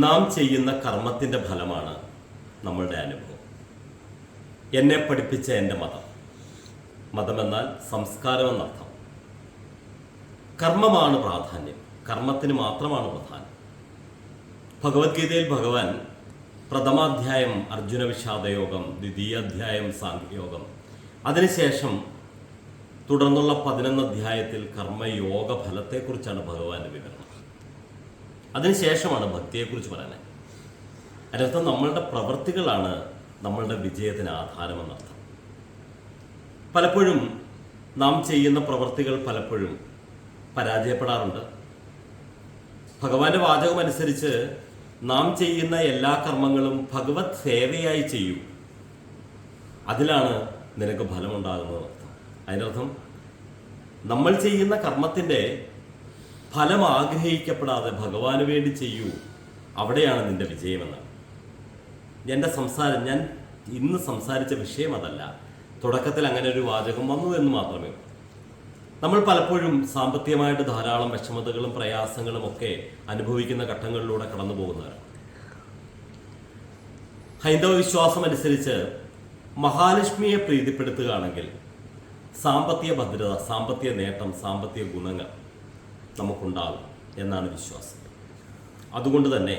നാം ചെയ്യുന്ന കർമ്മത്തിൻ്റെ ഫലമാണ് നമ്മളുടെ അനുഭവം. എന്നെ പഠിപ്പിച്ച എൻ്റെ മതം, മതമെന്നാൽ സംസ്കാരം എന്നർത്ഥം. കർമ്മമാണ് പ്രാധാന്യം, കർമ്മത്തിന് മാത്രമാണ് പ്രാധാന്യം. ഭഗവത്ഗീതയിൽ ഭഗവാൻ പ്രഥമാധ്യായം അർജുന വിഷാദയോഗം, ദ്വിതീയാധ്യായം സാഖ്യയോഗം, അതിനുശേഷം തുടർന്നുള്ള 11 അധ്യായത്തിൽ കർമ്മയോഗ ഫലത്തെക്കുറിച്ചാണ് ഭഗവാന്റെ വിവരണം. അതിനുശേഷമാണ് ഭക്തിയെക്കുറിച്ച് പറയുന്നത്. അതിനർത്ഥം നമ്മളുടെ പ്രവൃത്തികളാണ് നമ്മളുടെ വിജയത്തിന് ആധാരമെന്നർത്ഥം. പലപ്പോഴും നാം ചെയ്യുന്ന പ്രവൃത്തികൾ പലപ്പോഴും പരാജയപ്പെടാറുണ്ട്. ഭഗവാന്റെ വാചകമനുസരിച്ച് നാം ചെയ്യുന്ന എല്ലാ കർമ്മങ്ങളും ഭഗവത് സേവയായി ചെയ്യൂ, അതിലാണ് നിനക്ക് ഫലമുണ്ടാകുന്നത്. അതിനർത്ഥം നമ്മൾ ചെയ്യുന്ന കർമ്മത്തിൻ്റെ ഫലം ആഗ്രഹിക്കപ്പെടാതെ ഭഗവാന് വേണ്ടി ചെയ്യൂ, അവിടെയാണ് നിന്റെ വിജയമെന്നാണ് എൻ്റെ സംസാരം. ഞാൻ ഇന്ന് സംസാരിച്ച വിഷയം അതല്ല. തുടക്കത്തിൽ അങ്ങനെ ഒരു വാചകം വന്നു എന്ന് മാത്രമേ ഉള്ളൂ. നമ്മൾ പലപ്പോഴും സാമ്പത്തികമായിട്ട് ധാരാളം വിഷമതകളും പ്രയാസങ്ങളും ഒക്കെ അനുഭവിക്കുന്ന ഘട്ടങ്ങളിലൂടെ കടന്നു പോകുന്നവരാണ്. ഹൈന്ദവ വിശ്വാസം അനുസരിച്ച് മഹാലക്ഷ്മിയെ പ്രീതിപ്പെടുത്തുകയാണെങ്കിൽ സാമ്പത്തിക ഭദ്രത, സാമ്പത്തിക നേട്ടം, സാമ്പത്തിക ഗുണങ്ങൾ നമുക്കുണ്ടാകും എന്നാണ് വിശ്വാസം. അതുകൊണ്ട് തന്നെ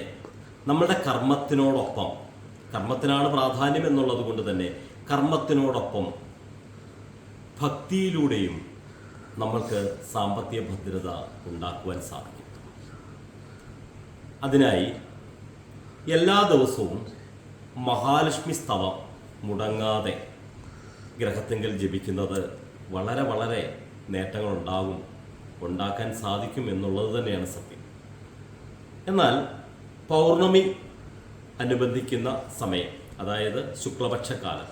നമ്മുടെ കർമ്മത്തിനോടൊപ്പം, കർമ്മത്തിനാണ് പ്രാധാന്യം എന്നുള്ളത് കൊണ്ട് തന്നെ കർമ്മത്തിനോടൊപ്പം ഭക്തിയിലൂടെയും നമ്മൾക്ക് സാമ്പത്തിക ഭദ്രത ഉണ്ടാക്കുവാൻ സാധിക്കും. അതിനായി എല്ലാ ദിവസവും മഹാലക്ഷ്മി സ്തവം മുടങ്ങാതെ ഗ്രഹത്തിങ്കൽ ജപിക്കുന്നത് വളരെ വളരെ ഉണ്ടാക്കാൻ സാധിക്കും എന്നുള്ളത് തന്നെയാണ് സത്യം. എന്നാൽ പൗർണമി അനുബന്ധിക്കുന്ന സമയം, അതായത് ശുക്ലപക്ഷക്കാലം,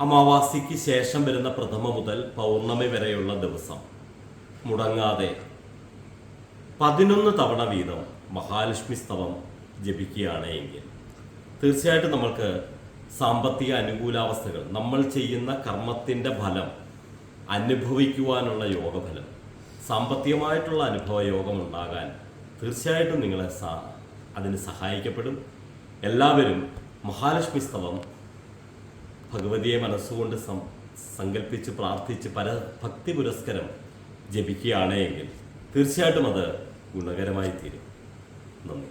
അമാവാസിക്ക് ശേഷം വരുന്ന പ്രഥമ മുതൽ പൗർണമി വരെയുള്ള ദിവസം മുടങ്ങാതെ 11 തവണ വീതം മഹാലക്ഷ്മി സ്തവം ജപിക്കുകയാണ് എങ്കിൽ തീർച്ചയായിട്ടും നമ്മൾക്ക് സാമ്പത്തിക അനുകൂലാവസ്ഥകൾ, നമ്മൾ ചെയ്യുന്ന കർമ്മത്തിൻ്റെ ഫലം അനുഭവിക്കുവാനുള്ള യോഗഫലം, സാമ്പത്തികമായിട്ടുള്ള അനുഭവ യോഗം ഉണ്ടാകാൻ തീർച്ചയായിട്ടും നിങ്ങളെ അതിന് സഹായിക്കപ്പെടും. എല്ലാവരും മഹാലക്ഷ്മി സ്തവം ഭഗവതിയെ മനസ്സുകൊണ്ട് സങ്കല്പിച്ച് പ്രാർത്ഥിച്ച് ഭക്തി പുരസ്കരം ജപിക്കുകയാണ് എങ്കിൽ തീർച്ചയായിട്ടും അത് ഗുണകരമായി തീരും. നന്ദി.